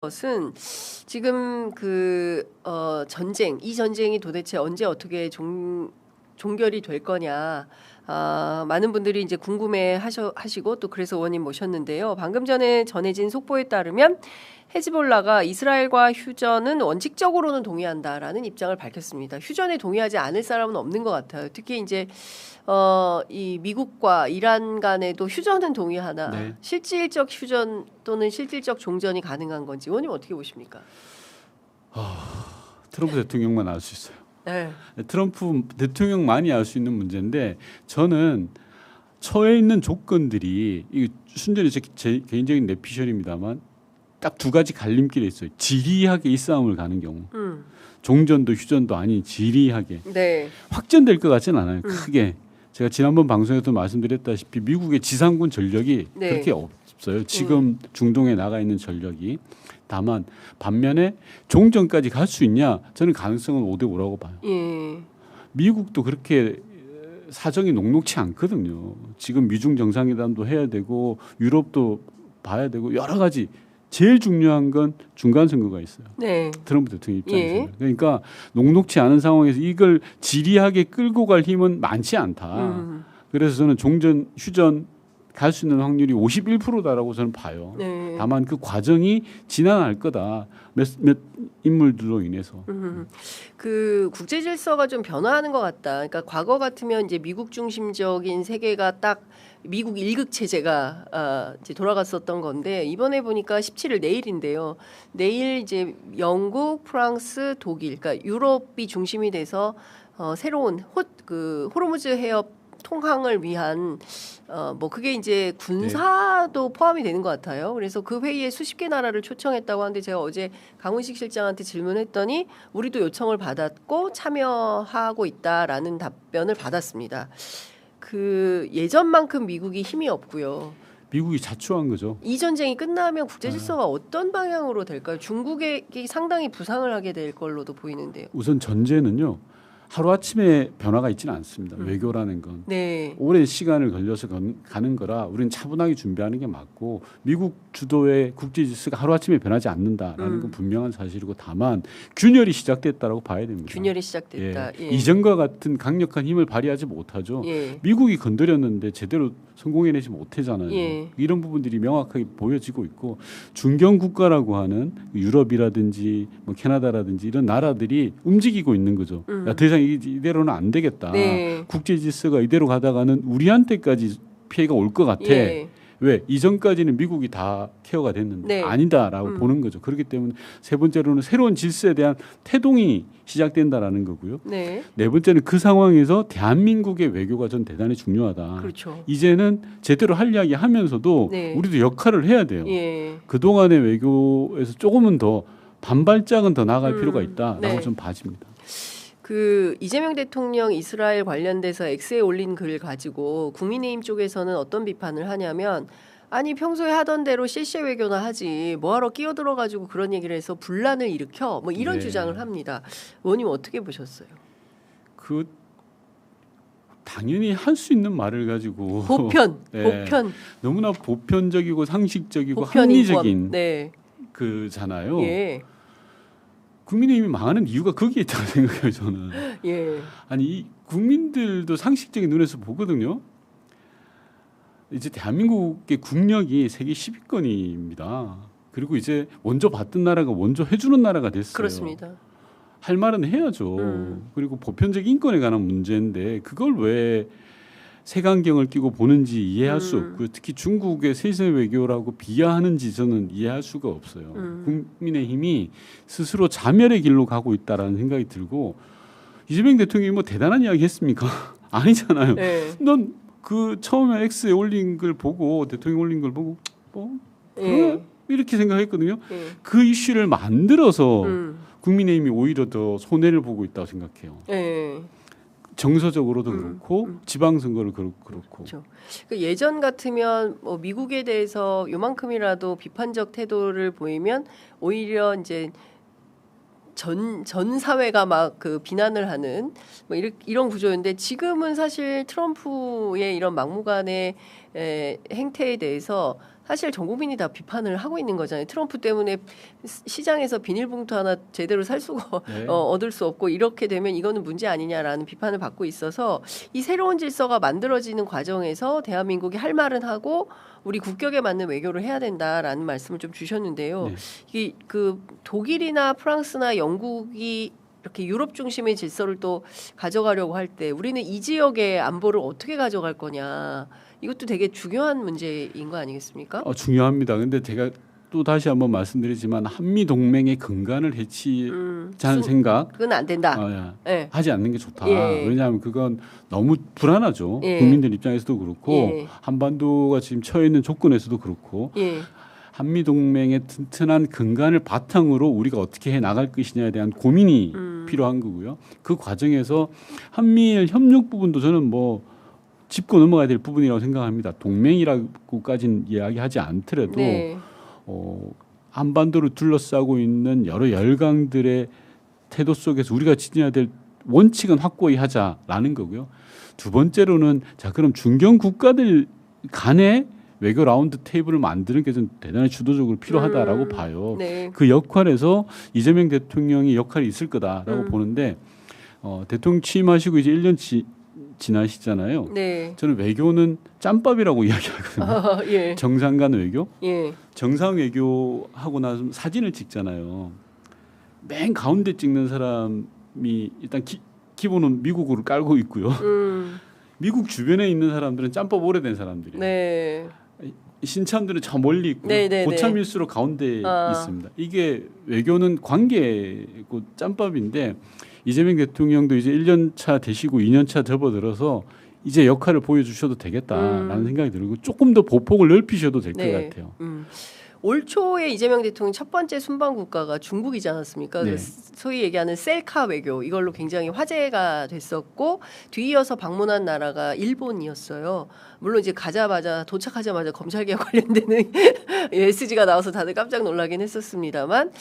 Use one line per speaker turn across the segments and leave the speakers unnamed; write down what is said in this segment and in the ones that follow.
것은 지금 전쟁, 이 전쟁이 도대체 언제 어떻게 종결이 될 거냐. 많은 분들이 이제 궁금해 하시고 또 그래서 의원님 모셨는데요. 방금 전에 전해진 속보에 따르면 헤즈볼라가 이스라엘과 휴전은 원칙적으로는 동의한다라는 입장을 밝혔습니다. 휴전에 동의하지 않을 사람은 없는 것 같아요. 특히 이제 이 미국과 이란 간에도 휴전은 동의하나
네.
실질적 휴전 또는 실질적 종전이 가능한 건지 의원님 어떻게 보십니까?
트럼프 대통령만 알 수 있어요.
네.
트럼프 대통령만이 알 수 있는 문제인데 저는 처해 있는 조건들이 이 순전히 제 개인적인 내피셜입니다만 딱 두 가지 갈림길에 있어요. 지리하게 이 싸움을 가는 경우 종전도 휴전도 아닌 지리하게
네.
확전될 것 같지는 않아요. 크게 제가 지난번 방송에서 말씀드렸다시피 미국의 지상군 전력이
네.
그렇게 없어요. 지금 중동에 나가 있는 전력이. 다만 반면에 종전까지 갈 수 있냐? 저는 가능성은 5대 5라고 봐요.
예.
미국도 그렇게 사정이 녹록치 않거든요. 지금 미중 정상회담도 해야 되고 유럽도 봐야 되고 여러 가지. 제일 중요한 건 중간 선거가 있어요.
네.
트럼프 대통령 입장에서는.
예.
그러니까 녹록치 않은 상황에서 이걸 지리하게 끌고 갈 힘은 많지 않다. 그래서 저는 종전, 휴전 갈 수 있는 확률이 51%다라고 저는 봐요.
네.
다만 그 과정이 지난할 거다. 몇 인물들로 인해서.
그 국제 질서가 좀 변화하는 것 같다. 그러니까 과거 같으면 이제 미국 중심적인 세계가 딱 미국 일극 체제가 이제 돌아갔었던 건데 이번에 보니까 17일 내일인데요. 내일 이제 영국, 프랑스, 독일, 그러니까 유럽이 중심이 돼서 새로운 호르무즈 해협 통항을 위한 그게 이제 군사도 포함이 되는 것 같아요. 그래서 그 회의에 수십 개 나라를 초청했다고 하는데 제가 어제 강훈식 실장한테 질문했더니 우리도 요청을 받았고 참여하고 있다라는 답변을 받았습니다. 그 예전만큼 미국이 힘이 없고요.
미국이 자초한 거죠.
이 전쟁이 끝나면 국제 질서가 어떤 방향으로 될까요? 중국이 상당히 부상을 하게 될 걸로도 보이는데요.
우선 전제는요. 하루아침에 변화가 있지는 않습니다. 외교라는 건.
네.
오랜 시간을 걸려서 가는 거라 우리는 차분하게 준비하는 게 맞고 미국 주도의 국제 질서가 하루아침에 변하지 않는다라는 건 분명한 사실이고 다만 균열이 시작됐다라고 봐야 됩니다.
균열이 시작됐다.
예.
예.
이전과 같은 강력한 힘을 발휘하지 못하죠.
예.
미국이 건드렸는데 제대로 성공해내지 못하잖아요.
예.
이런 부분들이 명확하게 보여지고 있고 중견 국가라고 하는 유럽이라든지 뭐 캐나다라든지 이런 나라들이 움직이고 있는 거죠. 야, 더 이상 이대로는 안 되겠다.
네.
국제 질서가 이대로 가다가는 우리한테까지 피해가 올 것 같아.
예.
왜 이전까지는 미국이 다 케어가 됐는데
네.
아니다라고 보는 거죠. 그렇기 때문에 세 번째로는 새로운 질서에 대한 태동이 시작된다라는 거고요.
네.
네 번째는 그 상황에서 대한민국의 외교가 전 대단히 중요하다.
그렇죠.
이제는 제대로 할 이야기 하면서도
네.
우리도 역할을 해야 돼요.
예.
그동안의 외교에서 조금은 더 반발짝은 더 나아갈 필요가 있다라고
네.
좀 봐집니다.
그 이재명 대통령 이스라엘 관련돼서 X에 올린 글 가지고 국민의힘 쪽에서는 어떤 비판을 하냐면 아니 평소에 하던 대로 실세 외교나 하지 뭐하러 끼어들어 가지고 그런 얘기를 해서 분란을 일으켜 뭐 이런
네.
주장을 합니다. 의원님 어떻게 보셨어요?
그 당연히 할 수 있는 말을 가지고
보편,
네.
보편,
너무나 보편적이고 상식적이고
보편
합리적인
인권. 네.
그잖아요.
예.
국민의힘이 망하는 이유가 거기에 있다고 생각해요. 저는.
예.
아니 이 국민들도 상식적인 눈에서 보거든요. 이제 대한민국의 국력이 세계 10위권입니다. 그리고 이제 먼저 받던 나라가 먼저 해주는 나라가 됐어요.
그렇습니다.
할 말은 해야죠. 그리고 보편적 인권에 관한 문제인데 그걸 왜 색안경을 끼고 보는지 이해할 수 없고요. 특히 중국의 세세 외교라고 비하하는지 저는 이해할 수가 없어요. 국민의힘이 스스로 자멸의 길로 가고 있다라는 생각이 들고 이재명 대통령이 뭐 대단한 이야기 했습니까? 아니잖아요.
네.
넌 그 처음에 X에 올린 걸 보고 대통령 올린 걸 보고 그래? 이렇게 생각했거든요.
예.
그 이슈를 만들어서 국민의힘이 오히려 더 손해를 보고 있다고 생각해요.
예.
정서적으로도 그렇고 지방선거를 그렇고.
그렇죠. 그 예전 같으면 뭐 미국에 대해서 요만큼이라도 비판적 태도를 보이면 오히려 이제 전 사회가 막 그 비난을 하는 뭐 이런 구조인데 지금은 사실 트럼프의 이런 막무가내 행태에 대해서 사실 전 국민이 다 비판을 하고 있는 거잖아요. 트럼프 때문에 시장에서 비닐봉투 하나 제대로 살 수가
네.
얻을 수 없고 이렇게 되면 이거는 문제 아니냐라는 비판을 받고 있어서 이 새로운 질서가 만들어지는 과정에서 대한민국이 할 말은 하고 우리 국격에 맞는 외교를 해야 된다라는 말씀을 좀 주셨는데요.
네.
이 그 독일이나 프랑스나 영국이 이렇게 유럽 중심의 질서를 또 가져가려고 할 때 우리는 이 지역의 안보를 어떻게 가져갈 거냐. 이것도 되게 중요한 문제인 거 아니겠습니까?
중요합니다. 근데 제가 또 다시 한번 말씀드리지만 한미 동맹의 근간을 해치자는 생각
그건 안 된다. 예.
하지 않는 게 좋다.
예.
왜냐하면 그건 너무 불안하죠.
예.
국민들 입장에서도 그렇고
예.
한반도가 지금 처해 있는 조건에서도 그렇고
예.
한미 동맹의 튼튼한 근간을 바탕으로 우리가 어떻게 해 나갈 것이냐에 대한 고민이 필요한 거고요. 그 과정에서 한미일 협력 부분도 저는 뭐 짚고 넘어가야 될 부분이라고 생각합니다. 동맹이라고까지는 이야기하지 않더라도
네.
한반도를 둘러싸고 있는 여러 열강들의 태도 속에서 우리가 지녀야 될 원칙은 확고히 하자라는 거고요. 두 번째로는 자 그럼 중견 국가들 간의 외교 라운드 테이블을 만드는 게 좀 대단히 주도적으로 필요하다라고 봐요.
네.
그 역할에서 이재명 대통령이 역할이 있을 거다라고 보는데 대통령 취임하시고 이제 1년 지나시잖아요.
네.
저는 외교는 짬밥이라고 이야기하거든요.
예.
정상 간 외교?
예.
정상 외교하고 나서 사진을 찍잖아요. 맨 가운데 찍는 사람이 일단 기본은 미국으로 깔고 있고요. 미국 주변에 있는 사람들은 짬밥 오래된 사람들이에요.
네.
신참들은 저 멀리 있고
네네네.
고참일수록 가운데 있습니다. 이게 외교는 관계고 짬밥인데 이재명 대통령도 이제 1년 차 되시고 2년 차 접어들어서 이제 역할을 보여주셔도 되겠다라는 생각이 들고 조금 더 보폭을 넓히셔도 될 것
네.
같아요.
올 초에 이재명 대통령 첫 번째 순방 국가가 중국이지 않았습니까?
네.
그 소위 얘기하는 셀카 외교 이걸로 굉장히 화제가 됐었고 뒤이어서 방문한 나라가 일본이었어요. 물론 이제 도착하자마자 검찰개혁 관련되는 SG가 나와서 다들 깜짝 놀라긴 했었습니다만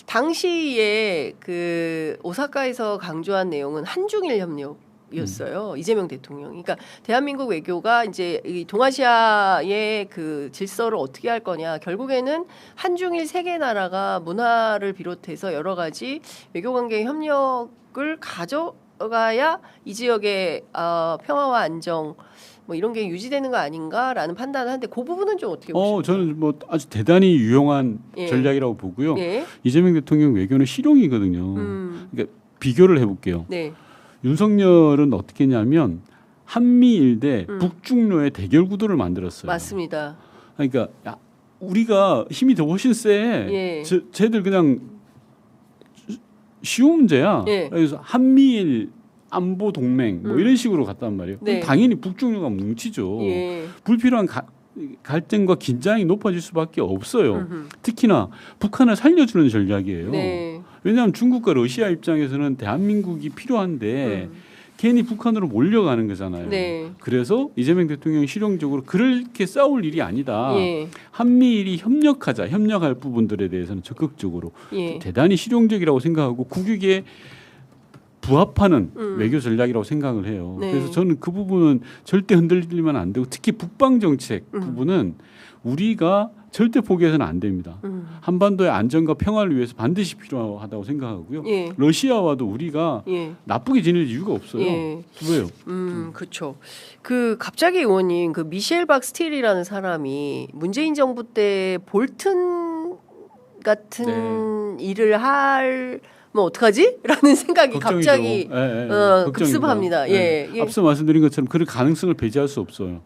당시에 그 오사카에서 강조한 내용은 한중일 협력. 였어요. 이재명 대통령. 그러니까 대한민국 외교가 이제 이 동아시아의 그 질서를 어떻게 할 거냐. 결국에는 한중일 세 개 나라가 문화를 비롯해서 여러 가지 외교 관계 협력을 가져가야 이 지역의 평화와 안정 뭐 이런 게 유지되는 거 아닌가라는 판단을 하는데 그 부분은 좀 어떻게 보십니까?
저는 뭐 아주 대단히 유용한
예.
전략이라고 보고요.
예.
이재명 대통령 외교는 실용이거든요. 그러니까 비교를 해볼게요.
네.
윤석열은 어떻게 했냐면 한미일 대 북중로의 대결 구도를 만들었어요.
맞습니다.
그러니까 우리가 힘이 더 훨씬 세.
예.
쟤들 그냥 쉬운 문제야.
예.
그래서 한미일 안보 동맹 뭐 이런 식으로 갔단 말이에요.
네.
그럼 당연히 북중로가 뭉치죠.
예.
불필요한 갈등과 긴장이 높아질 수밖에 없어요. 특히나 북한을 살려주는 전략이에요.
네.
왜냐하면 중국과 러시아 입장에서는 대한민국이 필요한데 괜히 북한으로 몰려가는 거잖아요.
네.
그래서 이재명 대통령이 실용적으로 그렇게 싸울 일이 아니다.
예.
한미일이 협력할 부분들에 대해서는 적극적으로
예.
대단히 실용적이라고 생각하고 국익에 부합하는 외교 전략이라고 생각을 해요.
네.
그래서 저는 그 부분은 절대 흔들리면 안 되고 특히 북방 정책 부분은 우리가 절대 포기해서는 안 됩니다. 한반도의 안정과 평화를 위해서 반드시 필요하다고 생각하고요.
예.
러시아와도 우리가
예.
나쁘게 지낼 이유가 없어요.
예.
왜요?
그렇죠. 그 갑자기 의원님 그 미셸 박스틸이라는 사람이 문재인 정부 때 볼튼 같은 일을 할 뭐 어떡하지? 라는 생각이
걱정이죠.
갑자기
걱정입니다.
급습합니다. 예. 예.
앞서 말씀드린 것처럼 그럴 가능성을 배제할 수 없어요.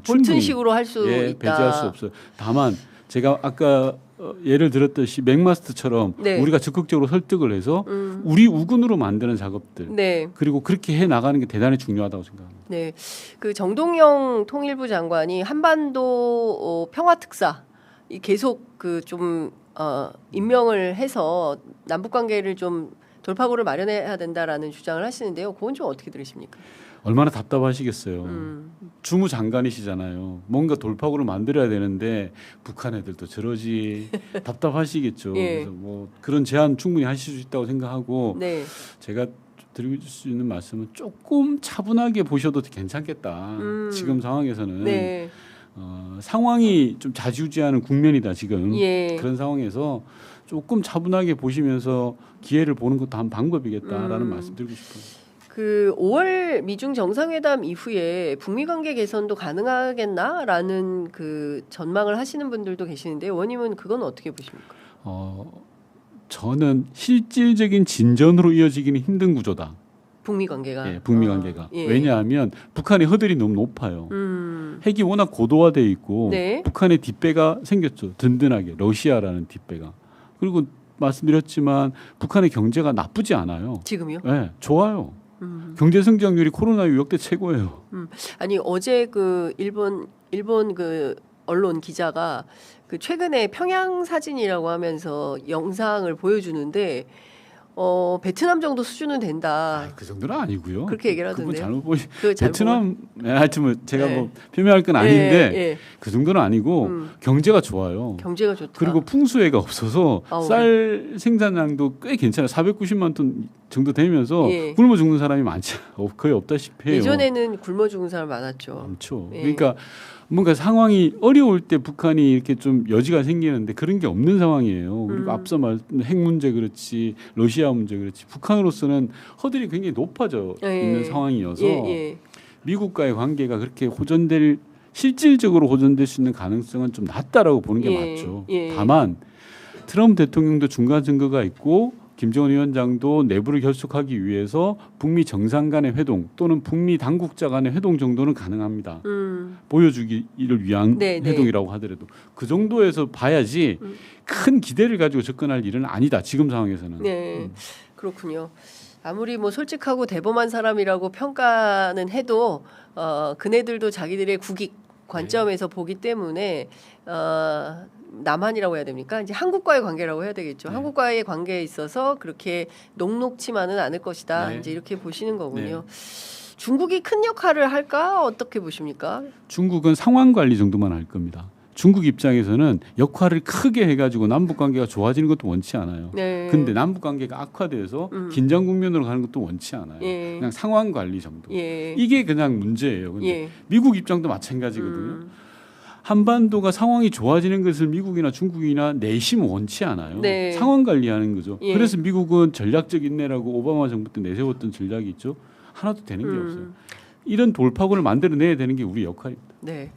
볼튼식으로 할 수 있다.
배제할 수 없어요. 다만 제가 아까 예를 들었듯이 맥마스터처럼
네.
우리가 적극적으로 설득을 해서 우리 우군으로 만드는 작업들
네.
그리고 그렇게 해 나가는 게 대단히 중요하다고 생각합니다.
네. 그 정동영 통일부 장관이 한반도 평화 특사 계속 그 좀 임명을 해서 남북 관계를 좀 돌파구를 마련해야 된다라는 주장을 하시는데요. 그건 좀 어떻게 들으십니까?
얼마나 답답하시겠어요. 주무장관이시잖아요. 뭔가 돌파구를 만들어야 되는데 북한 애들도 저러지 답답하시겠죠.
예.
그래서 뭐 그런 제안 충분히 하실 수 있다고 생각하고
네.
제가 드릴 수 있는 말씀은 조금 차분하게 보셔도 괜찮겠다. 지금 상황에서는
네.
상황이 좀 좌지우지하는 국면이다 지금.
예.
그런 상황에서 조금 차분하게 보시면서 기회를 보는 것도 한 방법이겠다라는 말씀드리고 싶어요.
그 5월 미중 정상회담 이후에 북미 관계 개선도 가능하겠나라는 그 전망을 하시는 분들도 계시는데 의원님은 그건 어떻게 보십니까?
저는 실질적인 진전으로 이어지기는 힘든 구조다.
북미 관계가.
예, 북미 관계가.
예.
왜냐하면 북한의 허들이 너무 높아요. 핵이 워낙 고도화돼 있고
네.
북한의 뒷배가 생겼죠. 든든하게 러시아라는 뒷배가. 그리고 말씀드렸지만 북한의 경제가 나쁘지 않아요.
지금요?
네, 좋아요. 경제 성장률이 코로나 이후 역대 최고예요.
아니 어제 그 일본 그 언론 기자가 그 최근에 평양 사진이라고 하면서 영상을 보여주는데 베트남 정도 수준은 된다.
그 정도는 아니고요.
그렇게 얘기를
그분
하던데요.
잘못 보시.
그거 잘
베트남 하여튼 뭐 제가
네.
뭐 표명할 건 아닌데
예.
그 정도는 아니고 경제가 좋아요.
경제가 좋다.
그리고 풍수해가 없어서
아우.
쌀 생산량도 꽤 괜찮아요. 490만 톤 정도 되면서
예.
굶어 죽는 사람이 많지 거의 없다시피 해요.
예전에는 굶어 죽은 사람 많았죠.
많죠.
예.
그러니까 뭔가 상황이 어려울 때 북한이 이렇게 좀 여지가 생기는데 그런 게 없는 상황이에요. 그리고 앞서 말씀 핵 문제 그렇지 러시아 문제 그렇지 북한으로서는 허들이 굉장히 높아져
예.
있는 상황이어서
예.
미국과의 관계가 그렇게 실질적으로 호전될 수 있는 가능성은 좀 낮다라고 보는 게
예.
맞죠.
예.
다만 트럼프 대통령도 중간 선거가 있고 김정은 위원장도 내부를 결속하기 위해서 북미 정상 간의 회동 또는 북미 당국자 간의 회동 정도는 가능합니다. 보여주기를 위한
네, 네.
회동이라고 하더라도 그 정도에서 봐야지 큰 기대를 가지고 접근할 일은 아니다. 지금 상황에서는.
네. 그렇군요. 아무리 뭐 솔직하고 대범한 사람이라고 평가는 해도 그네들도 자기들의 국익 관점에서 보기 때문에 남한이라고 해야 됩니까? 이제 한국과의 관계라고 해야 되겠죠.
네.
한국과의 관계에 있어서 그렇게 녹록치만은 않을 것이다.
네.
이제 이렇게 보시는 거군요. 중국이 큰 역할을 할까? 어떻게 보십니까?
중국은 상황 관리 정도만 할 겁니다. 중국 입장에서는 역할을 크게 해가지고 남북 관계가 좋아지는 것도 원치 않아요.
네.
근데 남북 관계가 악화돼서 긴장 국면으로 가는 것도 원치 않아요.
예.
그냥 상황 관리 정도.
예.
이게 그냥 문제예요. 근데
예.
미국 입장도 마찬가지거든요. 한반도가 상황이 좋아지는 것을 미국이나 중국이나 내심 원치 않아요.
네.
상황 관리하는 거죠.
예.
그래서 미국은 전략적 인내라고 오바마 정부 때 내세웠던 전략이 있죠. 하나도 되는 게 없어요. 이런 돌파구를 만들어내야 되는 게 우리 역할입니다.
네.